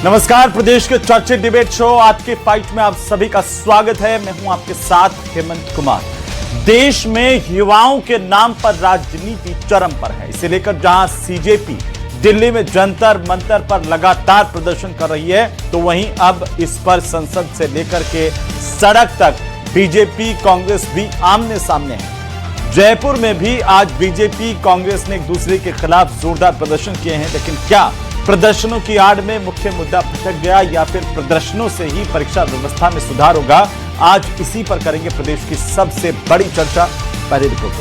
नमस्कार, प्रदेश के चर्चित डिबेट शो आज के फाइट में आप सभी का स्वागत है। मैं हूं आपके साथ हेमंत कुमार। देश में युवाओं के नाम पर राजनीति चरम पर है। इसे लेकर जहां सीजेपी दिल्ली में जंतर मंतर पर लगातार प्रदर्शन कर रही है, तो वहीं अब इस पर संसद से लेकर के सड़क तक बीजेपी कांग्रेस भी आमने सामने है। जयपुर में भी आज बीजेपी कांग्रेस ने एक दूसरे के खिलाफ जोरदार प्रदर्शन किए हैं, लेकिन क्या प्रदर्शनों की आड़ में मुख्य मुद्दा भटक गया या फिर प्रदर्शनों से ही परीक्षा व्यवस्था में सुधार होगा? आज इसी पर करेंगे प्रदेश की सबसे बड़ी चर्चा। पहले रिपोर्ट।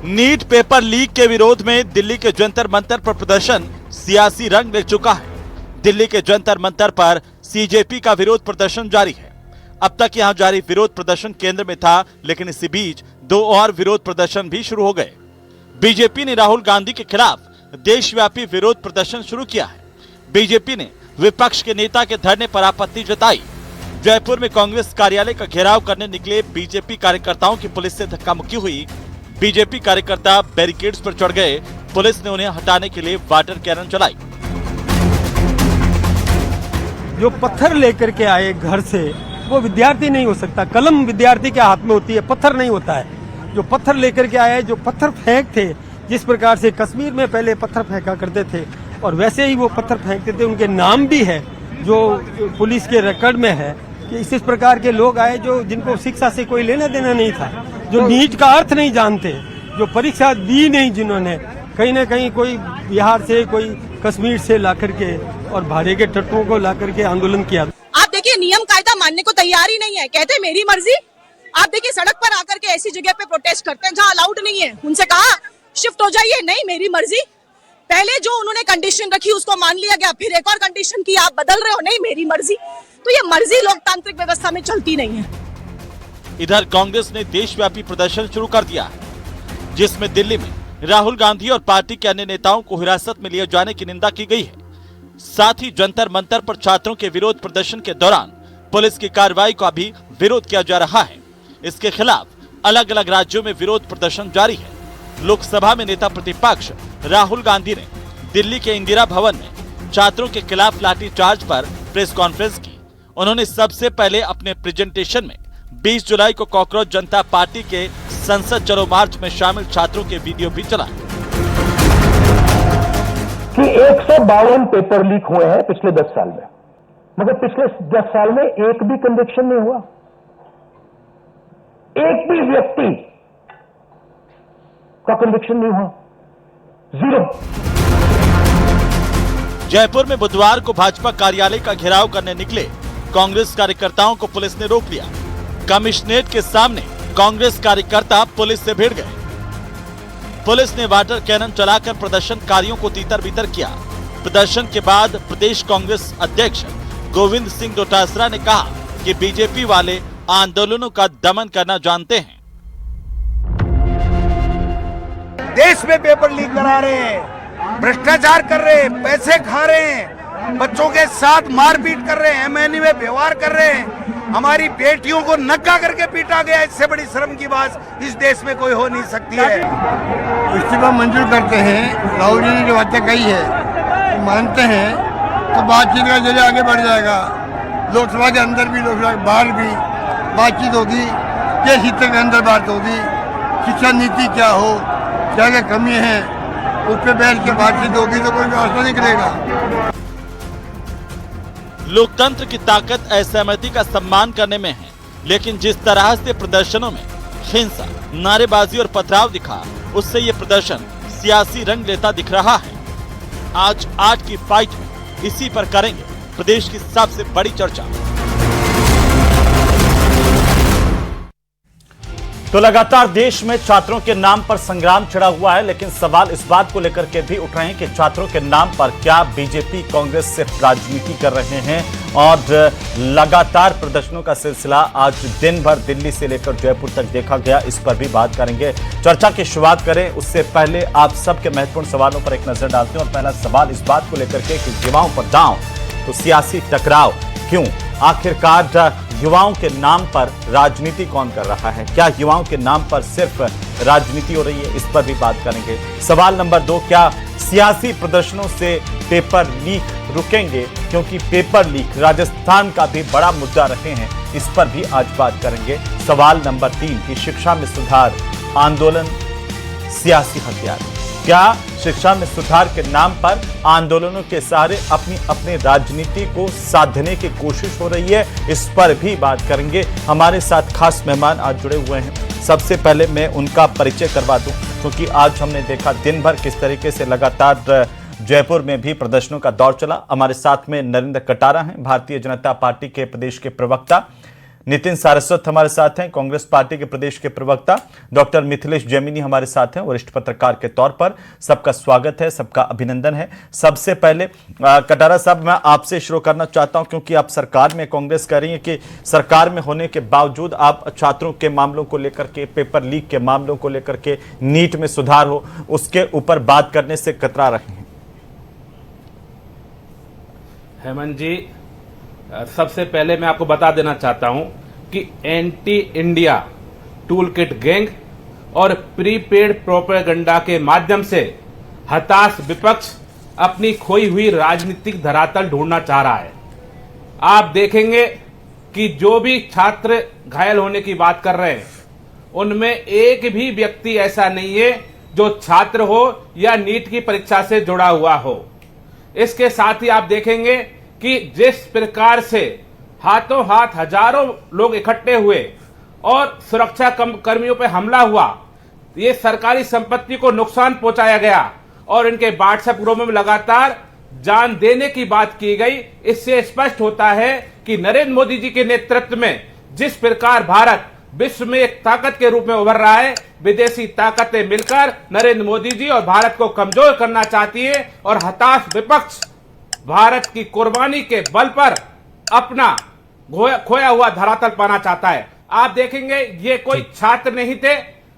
नीट पेपर लीक के विरोध में दिल्ली के जंतर मंतर पर प्रदर्शन सियासी रंग ले चुका है। दिल्ली के जंतर मंतर पर सीजेपी का विरोध प्रदर्शन जारी है। अब तक यहां जारी विरोध प्रदर्शन केंद्र में था, लेकिन इसी बीच दो और विरोध प्रदर्शन भी शुरू हो गए। बीजेपी ने राहुल गांधी के खिलाफ देशव्यापी विरोध प्रदर्शन शुरू किया है। बीजेपी ने विपक्ष के नेता के धरने पर आपत्ति जताई। जयपुर में कांग्रेस कार्यालय का घेराव करने निकले बीजेपी कार्यकर्ताओं की पुलिस से धक्का मुक्की हुई। बीजेपी कार्यकर्ता बैरिकेड्स पर चढ़ गए। पुलिस ने उन्हें हटाने के लिए वाटर कैनन चलाई। जो पत्थर लेकर के आए घर से, वो विद्यार्थी नहीं हो सकता। कलम विद्यार्थी के हाथ में होती है, पत्थर नहीं होता है। जो पत्थर लेकर के आए, जो पत्थर फेंक थे, जिस प्रकार से कश्मीर में पहले पत्थर फेंका करते थे और वैसे ही वो पत्थर फेंकते थे, उनके नाम भी है जो पुलिस के रिकॉर्ड में है कि इस प्रकार के लोग आए जो जिनको शिक्षा से कोई लेना देना नहीं था, जो नीट का अर्थ नहीं जानते, जो परीक्षा दी नहीं, जिन्होंने कहीं ना कहीं कोई बिहार से, कोई कश्मीर से ला करके और भाड़े के ट्रकों को ला करके आंदोलन किया। आप देखिए, नियम कायदा मानने को तैयार ही नहीं है, कहते हैं मेरी मर्जी। आप देखिए, सड़क पर आकर के ऐसी जगह पे प्रोटेस्ट करते हैं जहां अलाउड नहीं है। उनसे कहा शिफ्ट हो जाइए, नहीं मेरी मर्जी। पहले जो उन्होंने कंडीशन रखी उसको मान लिया गया, फिर एक और कंडीशन की, आप बदल रहे हो, नहीं मेरी मर्जी। तो ये मर्जी लोकतांत्रिक व्यवस्था में चलती नहीं है। इधर कांग्रेस ने देशव्यापी प्रदर्शन शुरू कर दिया है, जिसमें दिल्ली में राहुल गांधी और पार्टी के अन्य नेताओं को हिरासत में लिए जाने की निंदा की गई है। साथ ही जंतर मंतर पर छात्रों के विरोध प्रदर्शन के दौरान पुलिस की कार्रवाई का भी विरोध किया जा रहा है। इसके खिलाफ अलग अलग राज्यों में विरोध प्रदर्शन जारी है। लोकसभा में नेता प्रतिपक्ष राहुल गांधी ने दिल्ली के इंदिरा भवन में छात्रों के खिलाफ लाठीचार्ज पर प्रेस कॉन्फ्रेंस की। उन्होंने सबसे पहले अपने प्रेजेंटेशन में 20 जुलाई को कॉकरोच जनता पार्टी के संसद चलो मार्च में शामिल छात्रों के वीडियो भी चलाए कि 152 पेपर लीक हुए हैं पिछले 10 साल में, मगर पिछले 10 साल में एक भी कन्विक्शन नहीं हुआ। एक भी व्यक्ति का कन्विक्शन नहीं हुआ, जीरो। जयपुर में बुधवार को भाजपा कार्यालय का घेराव करने निकले कांग्रेस कार्यकर्ताओं को पुलिस ने रोक लिया। कमिश्नरेट के सामने कांग्रेस कार्यकर्ता पुलिस से भिड़ गए। पुलिस ने वाटर कैनन चलाकर प्रदर्शनकारियों को तीतर बीतर किया। प्रदर्शन के बाद प्रदेश कांग्रेस अध्यक्ष गोविंद सिंह डोटासरा ने कहा कि बीजेपी वाले आंदोलनों का दमन करना जानते हैं। देश में पेपर लीक करा रहे हैं, भ्रष्टाचार कर रहे हैं, पैसे खा रहे हैं, बच्चों के साथ मारपीट कर रहे हैं, एमएनए में व्यवहार कर रहे हैं, हमारी बेटियों को नंगा करके पीटा गया। इससे बड़ी शर्म की बात इस देश में कोई हो नहीं सकती है। इस्तीफा मंजूर करते हैं। राहुल जी ने जो बातें कही है तो मानते हैं, तो बातचीत का जरिए आगे बढ़ जाएगा। लोकसभा के अंदर भी, लोकसभा के बाहर भी बातचीत होगी। किस हिस्से के अंदर बात होगी, शिक्षा नीति क्या हो, क्या क्या कमी है, उस पर बैठ के बातचीत होगी तो कोई व्यवस्था नहीं करेगा। लोकतंत्र की ताकत असहमति का सम्मान करने में है, लेकिन जिस तरह से प्रदर्शनों में हिंसा, नारेबाजी और पथराव दिखा, उससे ये प्रदर्शन सियासी रंग लेता दिख रहा है। आज 8 की फाइट में इसी पर करेंगे प्रदेश की सबसे बड़ी चर्चा। तो लगातार देश में छात्रों के नाम पर संग्राम छिड़ा हुआ है, लेकिन सवाल इस बात को लेकर के भी उठ रहे हैं कि छात्रों के नाम पर क्या बीजेपी कांग्रेस सिर्फ राजनीति कर रहे हैं। और लगातार प्रदर्शनों का सिलसिला आज दिन भर दिल्ली से लेकर जयपुर तक देखा गया। इस पर भी बात करेंगे। चर्चा की शुरुआत करें उससे पहले आप सबके महत्वपूर्ण सवालों पर एक नजर डालते हैं। और पहला सवाल इस बात को लेकर के कि युवाओं पर दांव तो सियासी टकराव क्यों? आखिरकार युवाओं के नाम पर राजनीति कौन कर रहा है? क्या युवाओं के नाम पर सिर्फ राजनीति हो रही है? इस पर भी बात करेंगे। सवाल नंबर 2, क्या सियासी प्रदर्शनों से पेपर लीक रुकेंगे? क्योंकि पेपर लीक राजस्थान का भी बड़ा मुद्दा रहे हैं, इस पर भी आज बात करेंगे। सवाल नंबर 3 की शिक्षा में सुधार आंदोलन सियासी हथियार। क्या शिक्षा में सुधार के नाम पर आंदोलनों के सहारे अपनी राजनीति को साधने की कोशिश हो रही है? इस पर भी बात करेंगे। हमारे साथ खास मेहमान आज जुड़े हुए हैं। सबसे पहले मैं उनका परिचय करवा दूं, क्योंकि आज हमने देखा दिन भर किस तरीके से लगातार जयपुर में भी प्रदर्शनों का दौर चला। हमारे साथ में नरेंद्र कटारा हैं, भारतीय जनता पार्टी के प्रदेश के प्रवक्ता। नितिन सारस्वत हमारे साथ हैं, कांग्रेस पार्टी के प्रदेश के प्रवक्ता। डॉक्टर मिथिलेश जैमिनी हमारे साथ हैं, वरिष्ठ पत्रकार के तौर पर। सबका स्वागत है, सबका अभिनंदन है। सबसे पहले कटारा साहब, मैं आपसे शुरू करना चाहता हूं, क्योंकि आप सरकार में कांग्रेस कह रही है कि सरकार में होने के बावजूद आप छात्रों के मामलों को लेकर के, पेपर लीक के मामलों को लेकर के, नीट में सुधार हो, उसके ऊपर बात करने से कतरा रहे हैं। हेमंत जी, सबसे पहले मैं आपको बता देना चाहता हूं कि anti India tool kit gang और प्रीपेड प्रोपेगेंडा के माध्यम से हताश विपक्ष अपनी खोई हुई राजनीतिक धरातल ढूंढना चाह रहा है। आप देखेंगे कि जो भी छात्र घायल होने की बात कर रहे हैं, उनमें एक भी व्यक्ति ऐसा नहीं है जो छात्र हो या नीट की परीक्षा से जुड़ा हुआ हो। इसके साथ ही आप देखेंगे कि जिस प्रकार से हाथों हाथ हजारों लोग इकट्ठे हुए और सुरक्षा कर्मियों पर हमला हुआ, ये सरकारी संपत्ति को नुकसान पहुंचाया गया और इनके व्हाट्सएप ग्रुप में लगातार जान देने की बात की गई। इससे स्पष्ट होता है कि नरेंद्र मोदी जी के नेतृत्व में जिस प्रकार भारत विश्व में एक ताकत के रूप में उभर रहा है, विदेशी ताकतें मिलकर नरेंद्र मोदी जी और भारत को कमजोर करना चाहती है और हताश विपक्ष भारत की कुर्बानी के बल पर अपना खोया हुआ धरातल पाना चाहता है। आप देखेंगे ये कोई छात्र नहीं थे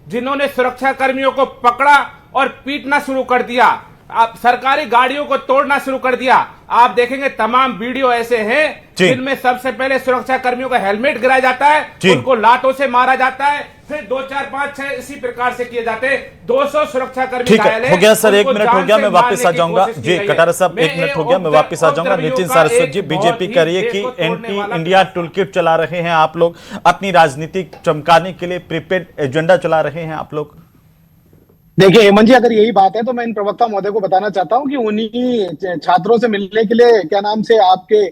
जिन्होंने सुरक्षा कर्मियों को पकड़ा और पीटना शुरू कर दिया, आप सरकारी गाड़ियों को तोड़ना शुरू कर दिया। आप देखेंगे तमाम वीडियो ऐसे हैं जिनमें सबसे पहले सुरक्षा कर्मियों का हेलमेट गिराया जाता है, उनको लातों से मारा जाता है, फिर 2, 4, 5, 6 इसी प्रकार से किए जाते हैं। 200 सुरक्षा कर्मी घायल हो गया सर, 1 मिनट हो गया, मैं वापस आ जाऊंगा। जी कटारा साहब, 1 मिनट हो गया, मैं वापस आ जाऊंगा। नितिन सारस्वत जी, बीजेपी कह रही है कि एंटी इंडिया टूलकिट चला रहे हैं आप लोग, अपनी राजनीति चमकाने के लिए प्रीपेड एजेंडा चला रहे हैं आप लोग। देखिए हेमंत जी, अगर यही बात है तो मैं इन प्रवक्ता महोदय को बताना चाहता हूं कि उन्हीं छात्रों से मिलने के लिए क्या नाम से आपके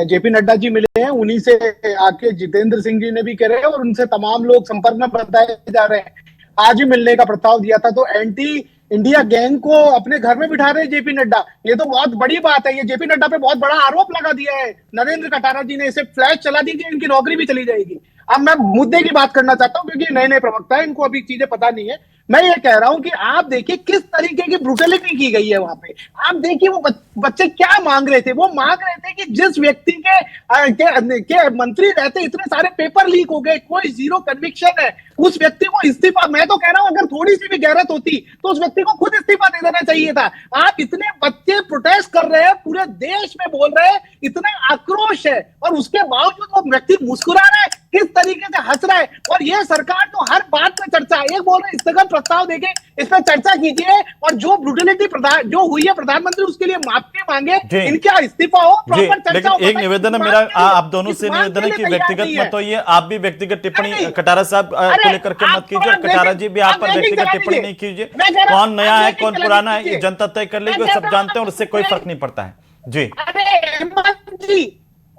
जेपी नड्डा जी मिले हैं, उन्हीं से आपके जितेंद्र सिंह जी ने भी करे और उनसे तमाम लोग संपर्क में बताए जा रहे हैं। आज ही मिलने का प्रस्ताव दिया था, तो एंटी इंडिया गैंग को अपने घर में बिठा रहे हैं जेपी नड्डा। ये तो बहुत बड़ी बात है। ये जेपी नड्डा पे बहुत बड़ा आरोप लगा दिया है नरेंद्र कटारा जी ने। इसे फ्लैश चला दीजिए, इनकी नौकरी भी चली जाएगी। अब मैं मुद्दे की बात करना चाहता हूं, क्योंकि नए नए प्रवक्ता है, इनको अभी चीजें पता नहीं है। मैं ये कह रहा हूं कि आप देखिए किस तरीके की ब्रूटलिटी की गई है वहां पे। आप देखिए वो बच्चे क्या मांग रहे थे। वो मांग रहे थे कि जिस व्यक्ति के मंत्री रहते इतने सारे पेपर लीक हो गए, कोई जीरो कन्विक्शन है, उस व्यक्ति को इस्तीफा। मैं तो कह रहा हूं अगर थोड़ी सी भी गैरत होती तो उस व्यक्ति को खुद इस्तीफा दे देना चाहिए था। आप इतने बच्चे प्रोटेस्ट कर रहे हैं, पूरे देश में बोल रहे हैं, इतने आक्रोश है, और उसके बावजूद वो व्यक्ति मुस्कुरा रहा है, किस तरीके से हंस रहा है। और ये सरकार तो हर बात में चर्चा है। एक बोल रहे स्थगन प्रस्ताव देके इस पर चर्चा कीजिए, और जो ब्रूटलिटी जो हुई है प्रधानमंत्री उसके लिए माफी मांगे, इनका इस्तीफा हो, प्रॉपर चर्चा हो। एक निवेदन है मेरा आप दोनों से, निवेदन है कि व्यक्तिगत मत होइए, आप भी व्यक्तिगत टिप्पणी कटारा साहब को लेकर के मत कीजिए, कटारा जी भी आप पर व्यक्तिगत टिप्पणी नहीं कीजिए। कौन नया है कौन पुराना है ये जनता तय कर लेगी, सब जानते हैं और इससे कोई फर्क नहीं पड़ता है। जी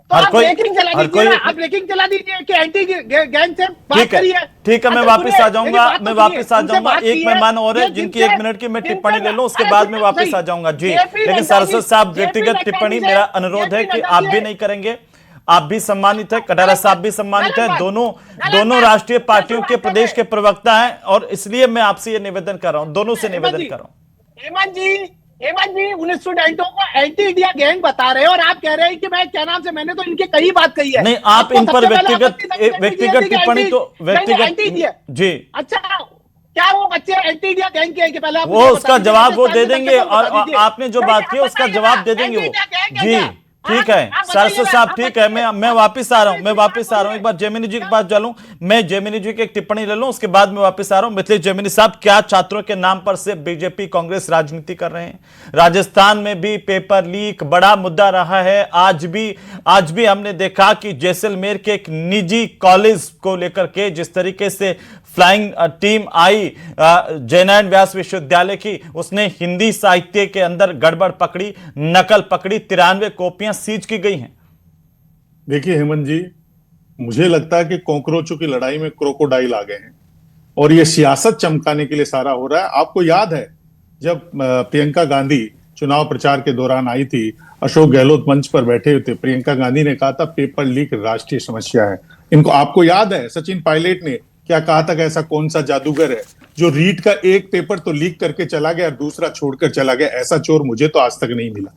तो आप ब्रेकिंग चला दीजिए कि एंटी गैंग से बात करिए। ठीक है, मैं वापस आ जाऊंगा, एक मेहमान और है जिनकी 1 मिनट की मैं टिप्पणी ले लूं, उसके बाद में वापस आ जाऊंगा। जी, लेकिन सारस्वत साहब, व्यक्तिगत टिप्पणी मेरा अनुरोध है कि आप भी नहीं करेंगे। आप भी सम्मानित है, कटारा साहब भी सम्मानित है, दोनों राष्ट्रीय पार्टियों के प्रदेश के प्रवक्ता हैं, और इसलिए मैं आपसे ये निवेदन कर रहा हूं, दोनों से निवेदन कर रहा हूं। हेमंत जी, उन स्टूडेंटों को एंटी इंडिया गैंग बता रहे हैं, और आप कह रहे हैं कि मैं क्या नाम से, मैंने तो इनके कई बात कही है। नहीं, आप इन पर व्यक्तिगत टिप्पणी तो व्यक्तिगत। जी, अच्छा, क्या वो बच्चे एंटी इंडिया गैंग के हैं कि पहले वो उसका जवाब वो दे देंगे, और आपने जो बात की उसका जवाब दे देंगे वो। जी ठीक है, सरसो साहब ठीक है, मैं वापस आ रहा हूं, एक बार जैमिनी जी के पास चलूं, मैं जैमिनी जी की एक टिप्पणी ले लूं, उसके बाद मैं वापस आ रहा हूं। मिथिलेश जैमिनी साहब, क्या छात्रों के नाम पर से बीजेपी कांग्रेस राजनीति कर रहे हैं? राजस्थान में भी पेपर लीक बड़ा मुद्दा रहा है। आज भी हमने देखा कि जैसलमेर के एक निजी कॉलेज को लेकर के जिस तरीके से फ्लाइंग टीम आई जयनारायण व्यास विश्वविद्यालय की, उसने हिंदी साहित्य के अंदर गड़बड़ पकड़ी, नकल पकड़ी, 93 कॉपियां सीज की गई हैं। देखिए हेमंत जी, मुझे लगता है कि कॉकरोचों की लड़ाई में क्रोकोडाइल आ गए हैं और ये सियासत चमकाने के लिए सारा हो रहा है। आपको याद है जब प्रियंका गांधी चुनाव प्रचार के दौरान आई थी, अशोक गहलोत मंच पर बैठे हुए थे, प्रियंका गांधी ने कहा था पेपर लीक राष्ट्रीय समस्या है। इनको आपको याद है सचिन पायलट ने क्या कहा था कि ऐसा कौन सा जादूगर है जो रीट का एक पेपर तो लीक करके चला गया और दूसरा छोड़कर चला गया? ऐसा चोर मुझे तो आज तक नहीं मिला।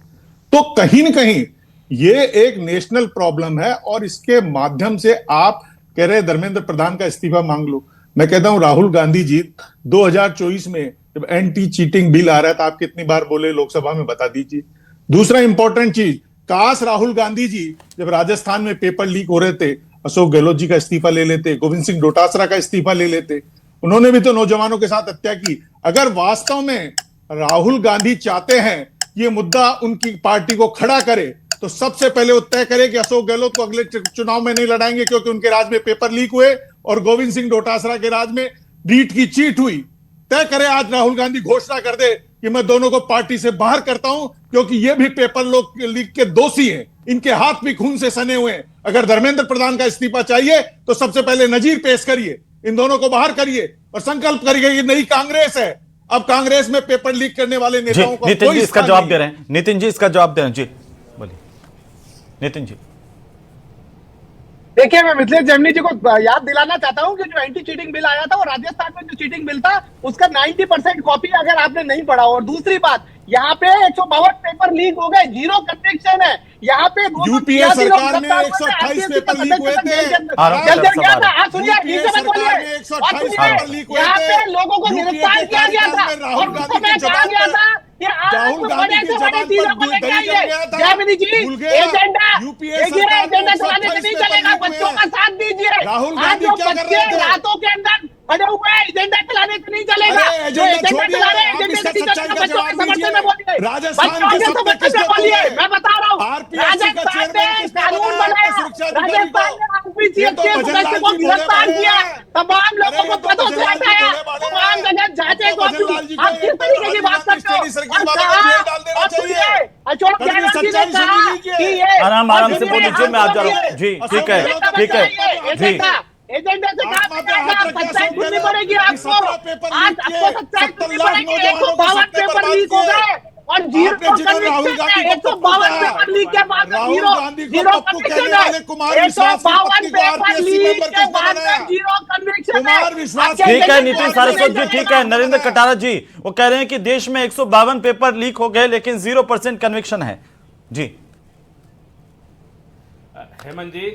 तो कहीं ना कहीं ये एक नेशनल प्रॉब्लम है और इसके माध्यम से आप कह रहे धर्मेंद्र प्रधान का इस्तीफा मांग लो। मैं कहता हूं राहुल गांधी जी 2024 में जब एंटी चीटिंग बिल आ रहा था, आप कितनी बार बोले लोकसभा में बता दीजिए। दूसरा इंपॉर्टेंट चीज, काश राहुल गांधी जी जब राजस्थान में पेपर लीक हो रहे थे अशोक गहलोत जी का इस्तीफा ले लेते, गोविंद सिंह डोटासरा का इस्तीफा ले लेते। उन्होंने भी तो नौजवानों के साथ हत्या की। अगर वास्तव में राहुल गांधी चाहते हैं ये मुद्दा उनकी पार्टी को खड़ा करे तो सबसे पहले वो तय करे कि अशोक गहलोत को अगले चुनाव में नहीं लड़ाएंगे क्योंकि उनके राज में पेपर लीक हुए और गोविंद सिंह डोटासरा के राज में रीट की चीट हुई। तय करे आज राहुल गांधी घोषणा कर दे कि मैं दोनों को पार्टी से बाहर करता हूं क्योंकि ये भी पेपर लीक के दोषी हैं, इनके हाथ भी खून से सने हुए हैं। अगर धर्मेंद्र प्रधान का इस्तीफा चाहिए तो सबसे पहले नजीर पेश करिए, इन दोनों को बाहर करिए और संकल्प करिए ये नई कांग्रेस है। अब कांग्रेस में पेपर लीक करने वाले नेताओं को नितिन जी इसका जवाब दे रहे हैं, नितिन जी इसका जवाब दे रहे हैं। जी बोलिए नितिन जी। देखिए, मैं मिथिलेश जैमिनी जी को याद दिलाना चाहता हूं कि जो एंटी चीटिंग बिल आया था वो राजस्थान में जो चीटिंग बिल था उसका 90% कॉपी अगर आपने नहीं पढ़ा। और दूसरी बात, यहाँ पे 152 पेपर लीक हो गए, 0 कन्विक्शन है। यहाँ पे यूपीए सरकार में 128 पेपर लीक हुए थे। यहाँ पे लोगों को गिरफ्तार किया गया था और उसको मैं कहा गया था कि आप बड़े से बड़ी चीजों को लेकर आइए। जैमिनी जी, एजेंडा चलाने से नहीं चलेगा, बच्चों का साथ दीजिए। आज जो बच्चे रातों के अंदर पड़े हुए हैं, एजेंडा चलाने से नहीं चलेगा। जो एजेंडा चला रहे हैं, एजेंडा से नहीं चलेगा। बच्चों के समर्थन में बोलिए, बच्चों के समर्थन में बोलिए। मैं बता रहा हूँ, राजस्थान में कानून बनाया, राजस्थान में आरपीसीएस के सदस्य को गिरफ्तार किया, तमाम लोगों को पदों से हटाया, तमाम जगह जांचे को। आप किस तरीके की बात करते हो? अशोक गहलोत जी ने कहा कि ये आराम से बोलिए, मैं आ जा रहा हूँ। जी ठीक है जी। एजेंडे से कहा सच्चाई ढूंढनी पड़ेगी आपको। आज आपको सच्चाई ढूंढनी पड़ेगी। 152 पेपर लीक हो गए और 0 कन्विक्शन है। 152 पेपर लीक के बाद 0 कन्विक्शन है। 152 पेपर लीक के बाद 0 कन्विक्शन है। ठीक है नितिन सारस्वत जी, ठीक है। नरेंद्र कटारा जी वो कह रहे हैं कि देश में 152 पेपर लीक हो गए लेकिन 0% कन्विक्शन है। जी हेमंत जी,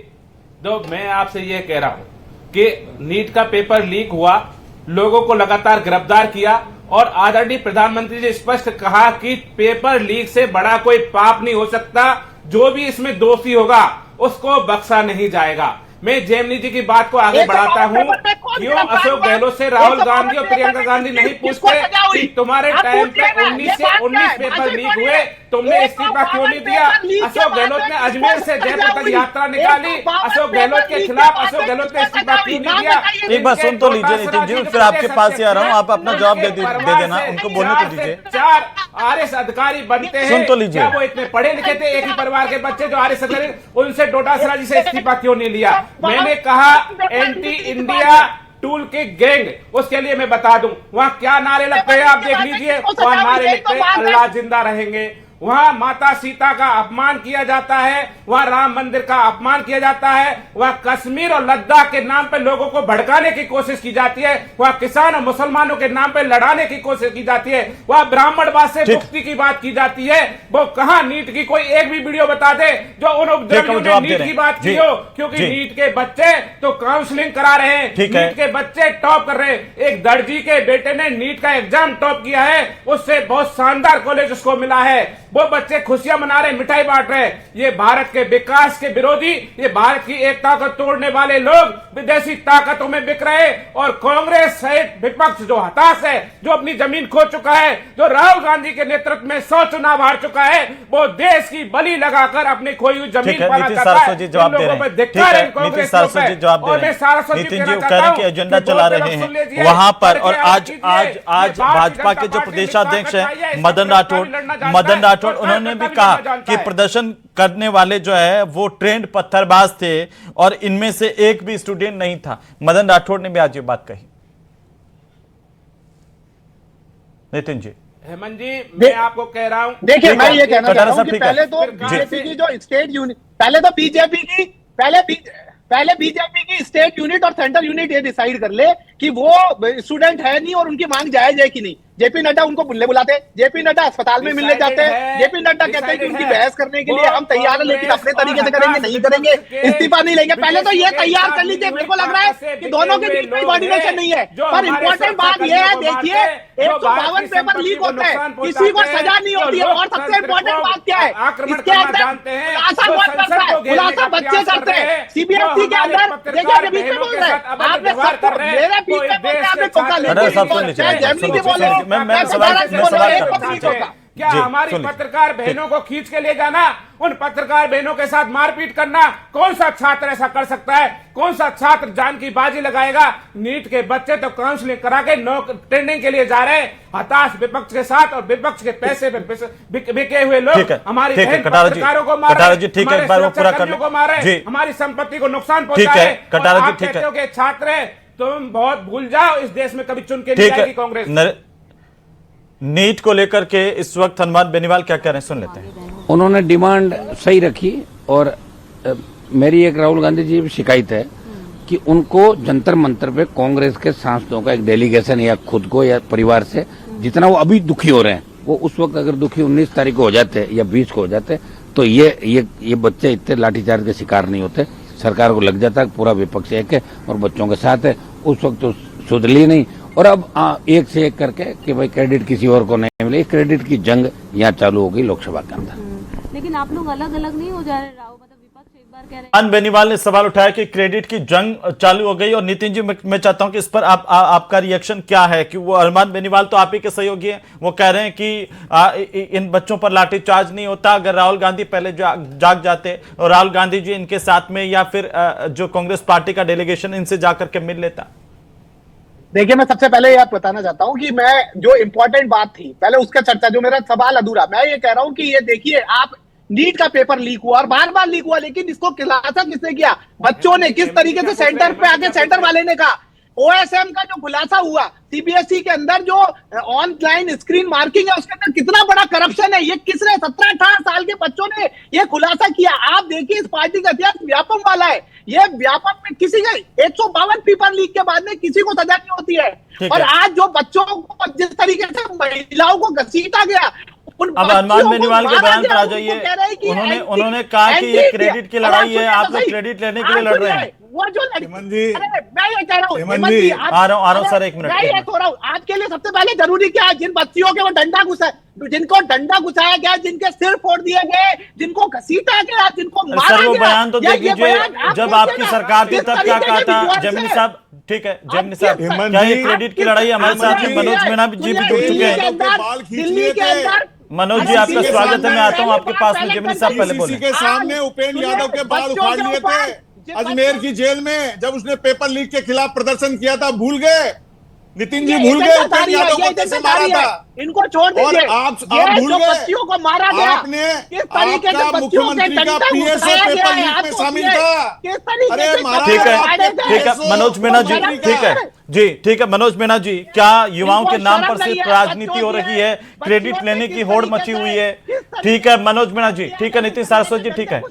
तो मैं आपसे ये कह रहा हूं कि नीट का पेपर लीक हुआ, लोगों को लगातार गिरफ्तार किया और आदरणीय प्रधानमंत्री जी स्पष्ट कहा कि पेपर लीक से बड़ा कोई पाप नहीं हो सकता, जो भी इसमें दोषी होगा उसको बख्शा नहीं जाएगा। मैं जैमिनी जी की बात को आगे बढ़ाता हूं। क्यों अशोक गहलोत से राहुल गांधी और प्रियंका गांधी नहीं पूछते कि तुम्हारे टाइम पे 19 से 19 पेपर लीक हुए, तुमने इस्तीफा क्यों नहीं दिया? अशोक गहलोत ने अजमेर से जयपुर तक यात्रा निकाली, अशोक गहलोत के खिलाफ अशोक गहलोत ने इस्तीफा क्यों नहीं दिया? एक बार सुन तो लीजिए नितिन जी, फिर आपके पास ही आ रहा हूं, आप अपना जवाब दे देना, उनको बोलने तो दीजिए। 4 आरएस अधिकारी बनते हैं, सुन तो लीजिए। क्या वो इतने पढ़े लिखे थे? एक ही परिवार के बच्चे जो आरएस अधिकारी, उनसे डोटासरा जी से इस्तीफा क्यों नहीं लिया? मैंने कहा anti India tool kit gang, उसके लिए मैं बता दूं वहां क्या नारे लगते हैं, आप देख लीजिए। वहां नारे लिखते हैं अल्लाह जिंदा रहेंगे, वहां माता सीता का अपमान किया जाता है, वहां राम मंदिर का अपमान किया जाता है, वहां कश्मीर और लद्दाख के नाम पे लोगों को भड़काने की कोशिश की जाती है, वहां किसान और मुसलमानों के नाम पे लड़ाने की कोशिश की जाती है, वहां ब्राह्मणवाद से मुक्ति की बात की जाती है। वो कहां नीट की कोई एक भी वीडियो बता दे जो उन उपद्रवियों ने नीट की बात की हो, क्योंकि नीट के बच्चे तो काउंसलिंग करा रहे हैं, नीट के बच्चे टॉप कर रहे हैं। एक दर्जी के बेटे ने नीट का एग्जाम टॉप किया है, उससे बहुत शानदार कॉलेज उसको मिला है। वो बच्चे खुशियां मना रहे, मिठाई बांट रहे। ये भारत के विकास के विरोधी, ये भारत की एकता को तोड़ने वाले लोग विदेशी ताकतों में बिक रहे, और कांग्रेस सहित विपक्ष जो हताश है, जो अपनी जमीन खो चुका है, जो राहुल गांधी के नेतृत्व में 100 चुनाव हार चुका है, वो देश की बलि लगाकर अपनी खोई हुई जमीन पर नीतीश सारस्वत जी जवाब दे रहे हैं। ठीक है, नीतीश सारस्वत जी जवाब दे रहे हैं। नितिन जी कह रहे हैं कि एजेंडा चला रहे हैं वहां पर, और आज भाजपा के जो प्रदेशाध्यक्ष हैं मदन राठौड़, उन्होंने भी कहा कि प्रदर्शन करने वाले जो है वो ट्रेंड पत्थरबाज थे और इनमें से एक भी स्टूडेंट नहीं था। मदन राठौड़ ने भी आज ये बात कही। नितिन जी, हेमंत जी, मैं आपको कह रहा हूं, देखिए मैं ये कहना चाह रहा हूं कि पहले तो बीजेपी की जो स्टेट यूनिट, पहले बीजेपी की स्टेट यूनिट और सेंट्रल यूनिट ये डिसाइड कर ले कि वो स्टूडेंट है नहीं और उनकी मांग जायज है कि नहीं। जेपी नड्डा उनको बुलाते, जेपी नड्डा अस्पताल में मिलने जाते हैं, जेपी नड्डा कहते हैं कि उनकी बहस करने के लिए हम तैयार हैं, लेकिन अपने तरीके से करेंगे, नहीं करेंगे, इस्तीफा नहीं लेंगे। पहले तो ये तैयार कर लीजिए। मेरे को लग रहा है कि दोनों के बीच कोई कोऑर्डिनेशन नहीं है। पर इंपॉर्टेंट बात यह है, देखिए 152 पेपर लीक होते हैं, किसी को सजा नहीं होती है। और सबसे इंपॉर्टेंट बात क्या है, इसके अंदर खुलासा कौन करता है? खुलासा बच्चे करते हैं। सीबीएसई के अंदर देखिए, आपने बीच में बोल रहे हैं, आपने सबको मेरे बीच में बोल रहे, आपने टोका ले मैं सवाल क्या हमारी पत्रकार बहनों को खींच के ले जाना, उन पत्रकार बहनों के साथ मारपीट करना, कौन सा छात्र ऐसा कर सकता है? कौन सा छात्र जान की बाजी लगाएगा? नीट के बच्चे तो काउंसलिंग करा के ट्रेनिंग के लिए जा रहे हैं, हताश विपक्ष के साथ, और विपक्ष के पैसे पे बिके हुए लोग हमारी पत्रकारों को मार रहे हैं, हमारी संपत्ति को नुकसान पहुंचा रहे हैं। आप कहते हो कि छात्र है, तुम बहुत भूल जाओ, इस देश में कभी चुन के नहीं आएगी कांग्रेस। नीट को लेकर के इस वक्त हनुमान बेनीवाल क्या कह रहे हैं, सुन लेते हैं। उन्होंने डिमांड सही रखी, और मेरी एक राहुल गांधी जी की शिकायत है कि उनको जंतर मंतर पे कांग्रेस के सांसदों का एक डेलीगेशन, या खुद को या परिवार से जितना वो अभी दुखी हो रहे हैं, वो उस वक्त अगर दुखी 19 तारीख को हो जाते या 20 को हो जाते तो ये बच्चे इतने लाठीचार्ज के शिकार नहीं होते। सरकार को लग जाता पूरा विपक्ष एक है और बच्चों के साथ है, उस वक्त तो सुधली नहीं। और अब एक से एक करके कि भाई क्रेडिट किसी और को नहीं मिले, क्रेडिट की जंग यहाँ चालू हो गई लोकसभा के अंदर। लेकिन आप लोग अलग अलग नहीं हो जा रहे, राव, मतलब विपक्ष एक बार कह रहे हैं। हनुमान बेनीवाल ने सवाल उठाया कि क्रेडिट की जंग चालू हो गई, और नितिन जी मैं चाहता हूं कि इस पर आपका रिएक्शन क्या है? कि वो हनुमान बेनीवाल तो आप ही के सहयोगी हैं, वो कह रहे हैं कि इन बच्चों पर लाठीचार्ज नहीं होता, अगर राहुल गांधी पहले जाग जाते और राहुल गांधी जी इनके साथ में या फिर जो कांग्रेस पार्टी का डेलीगेशन इनसे जाकर के मिल लेता। देखिए, मैं सबसे पहले यह बताना चाहता हूं कि मैं जो इंपॉर्टेंट बात थी पहले उसका चर्चा, जो मेरा सवाल अधूरा, मैं ये कह रहा हूं कि ये देखिए, आप नीट का पेपर लीक हुआ और बार बार लीक हुआ, लेकिन इसको खुलासा किसने किया? बच्चों ने। किस तरीके से सेंटर पे आके सेंटर वाले ने कहा। ओएसएम का जो खुलासा हुआ, सीबीएसई के अंदर जो ऑनलाइन स्क्रीन मार्किंग है, उसके अंदर कितना बड़ा करप्शन है, ये किसने? 17-18 साल के बच्चों ने ये खुलासा किया। आप देखिए, इस पार्टी का इतिहास व्यापम वाला है। ये व्यापम में किसी का 152 पेपर लीक के बाद में किसी को सजा नहीं होती है। और आज जो बच्चों को जिस तरीके से महिलाओं को घसीटा गया, अब हनुमान बेनीवाल के बयान पर आ जाइए। उन्होंने कहा कि ये क्रेडिट की लड़ाई है, आप लोग क्रेडिट लेने के लिए लड़ रहे हैं। वो जो हेमंत जी, मैं ये कह रहा हूँ, आ रहा हूँ सर, एक मिनट। मैं ये कह रहा हूँ, आज के लिए सबसे पहले जरूरी क्या है? जिन बच्चियों के वो डंडा घुसा, जिनको डंडा घुसाया गया, जिनके सिर फोड़ दिए गए, जिनको घसीटा गया, जिनको मारा गया। सर, वो बयान तो देख लीजिए, जब आपकी सरकार थी तब क्या कहा था जेमिनी साहब? ठीक है जेमिनी साहब, क्या ये क्रेडिट की लड़ाई? हमारे साथ मनोज मीणा जी भी जुड़ चुके हैं। दिल्ली के अंदर मनोज जी, आपका स्वागत है। मैं आता हूँ आपके पास में। जेमिनी साहब पहले बोले। के सामने उपेंद्र यादव के बाल उखाड़ लिए थे अजमेर की जेल में, जब उसने पेपर लीक के खिलाफ प्रदर्शन किया था। भूल गए नितिन जी, भूल गए उपेंद्र यादव को कैसे मारा था? इनको छोड़ दीजिए। आप भूल गए, बच्चियों को मारा गया, आपने किस तरीके से मुख्यमंत्री का पीएसओ पेपर लीक में शामिल था। अरे ठीक है मनोज मीणा जी, ठीक है जी, ठीक है मनोज मीणा जी, क्या युवाओं के नाम पर सिर्फ राजनीति हो रही है? क्रेडिट लेने की होड़ मची हुई है? ठीक है मनोज मीणा जी, ठीक है नीतीश सारस्वत जी, ठीक है,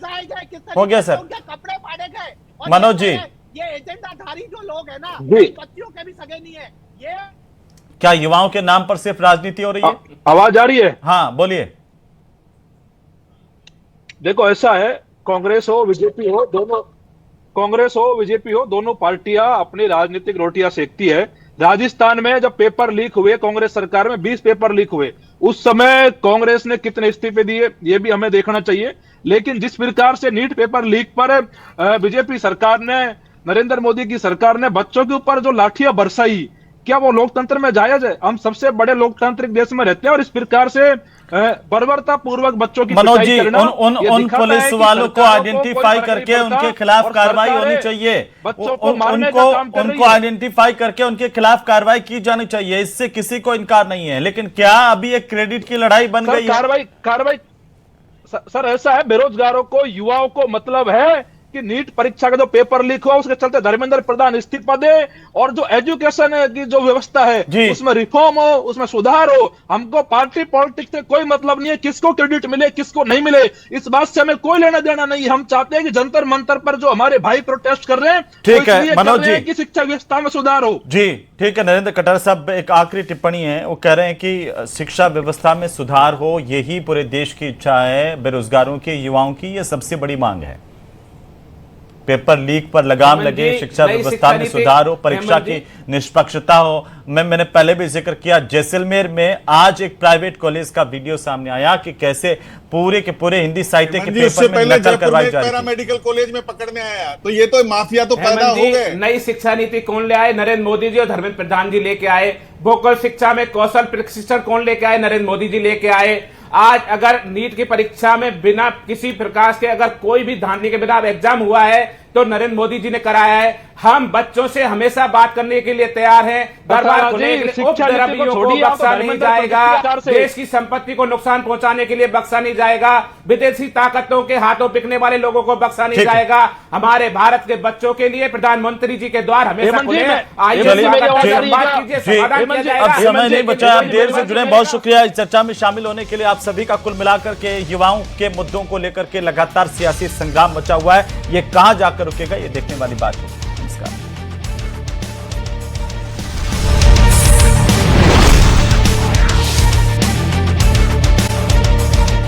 हो गया सर। कपड़े फाड़े गए मनोज जी, ये एजेंडाधारी जो लोग हैं ना, बच्चियों के भी सगे नहीं है। ये क्या युवाओं के नाम पर सिर्फ राजनीति हो रही है? आवाज आ रही है? हाँ बोलिए। देखो ऐसा है, कांग्रेस हो बीजेपी हो, दोनों पार्टियां अपनी राजनीतिक रोटियां सेकती है। राजस्थान में जब पेपर लीक हुए, कांग्रेस सरकार में 20 पेपर लीक हुए, उस समय कांग्रेस ने कितने इस्तीफे दिए ये भी हमें देखना चाहिए। लेकिन जिस प्रकार से नीट पेपर लीक पर बीजेपी सरकार ने, नरेंद्र मोदी की सरकार ने बच्चों के ऊपर जो लाठियां बरसाई, क्या वो लोकतंत्र में जायज है? हम सबसे बड़े लोकतांत्रिक देश में रहते हैं और इस प्रकार से बर्बरता पूर्वक बच्चों की मनोज पिटाई जी, करना, ये उन दिखाता पुलिस है कि वालों को सरकारों आइडेंटिफाई कोई करके फर्क नहीं उनके पड़ता खिलाफ और कार्रवाई होनी सरकारें चाहिए। बच्चों को मारने का काम कर रही उनको है। आइडेंटिफाई करके उनके खिलाफ कार्रवाई की जानी चाहिए, इससे किसी को इनकार नहीं है। लेकिन क्या अभी एक क्रेडिट की लड़ाई बन गई है? कार्रवाई सर ऐसा है, बेरोजगारों को, युवाओं को मतलब है कि नीट परीक्षा का जो पेपर लीक हुआ उसके चलते धर्मेंद्र प्रधान इस्तीफा दे और जो एजुकेशन की जो व्यवस्था है उसमें रिफॉर्म हो, उसमें सुधार हो। हमको पार्टी पॉलिटिक्स से कोई मतलब नहीं है, किसको क्रेडिट मिले किसको नहीं मिले, इस बात से हमें कोई लेना देना नहीं है। हम चाहते हैं कि जंतर मंतर पर जो हमारे भाई प्रोटेस्ट कर रहे हैं, ठीक है मनोज जी, कि शिक्षा व्यवस्था में सुधार हो। जी ठीक है। नरेंद्र कटारिया साहब एक आखिरी टिप्पणी है, वो कह रहे हैं कि शिक्षा व्यवस्था में सुधार हो, यही पूरे देश की इच्छा है, बेरोजगारों की, युवाओं की, ये सबसे बड़ी मांग है। पेपर लीक पर लगाम लगे, शिक्षा व्यवस्था में सुधार हो, परीक्षा की निष्पक्षता हो। मैंने पहले भी जिक्र किया, जैसलमेर में आज एक प्राइवेट कॉलेज का वीडियो सामने आया कि कैसे पूरे के पूरे हिंदी साहित्य के पेपर में नकल करवाई जा रही है। पैरामेडिकल कॉलेज में पकड़ने आया, तो ये तो माफिया तो पैदा हो गए। नई शिक्षा नीति कौन ले आए? नरेंद्र मोदी जी और धर्मेंद्र प्रधान जी लेके आए। वोकल शिक्षा में कौशल प्रशिक्षण कौन लेके आए? नरेंद्र मोदी जी लेके आए। आज अगर नीट की परीक्षा में बिना किसी प्रकार के अगर कोई भी धांधली के बिना एग्जाम हुआ है तो नरेंद्र मोदी जी ने कराया है। हम बच्चों से हमेशा बात करने के लिए तैयार हैं। बर्बाद होने के लिए उपद्रवियों को बख्शा नहीं जाएगा, देश की संपत्ति को नुकसान पहुंचाने के लिए बख्शा नहीं जाएगा, विदेशी ताकतों के हाथों बिकने वाले लोगों को बख्शा नहीं जाएगा। हमारे भारत के बच्चों के लिए प्रधानमंत्री जी के द्वार हमेशा खुले हैं। आइए बात कीजिए, समाधान किया जाएगा। अब समय नहीं बचा, आप देर से जुड़े, बहुत शुक्रिया इस चर्चा में शामिल होने के लिए। आप सभी का कुल मिलाकर के युवाओं के मुद्दों को लेकर के लगातार सियासी संग्राम मचा हुआ है, ये कहां जाकर रुकेगा ये देखने वाली बात है। नमस्कार।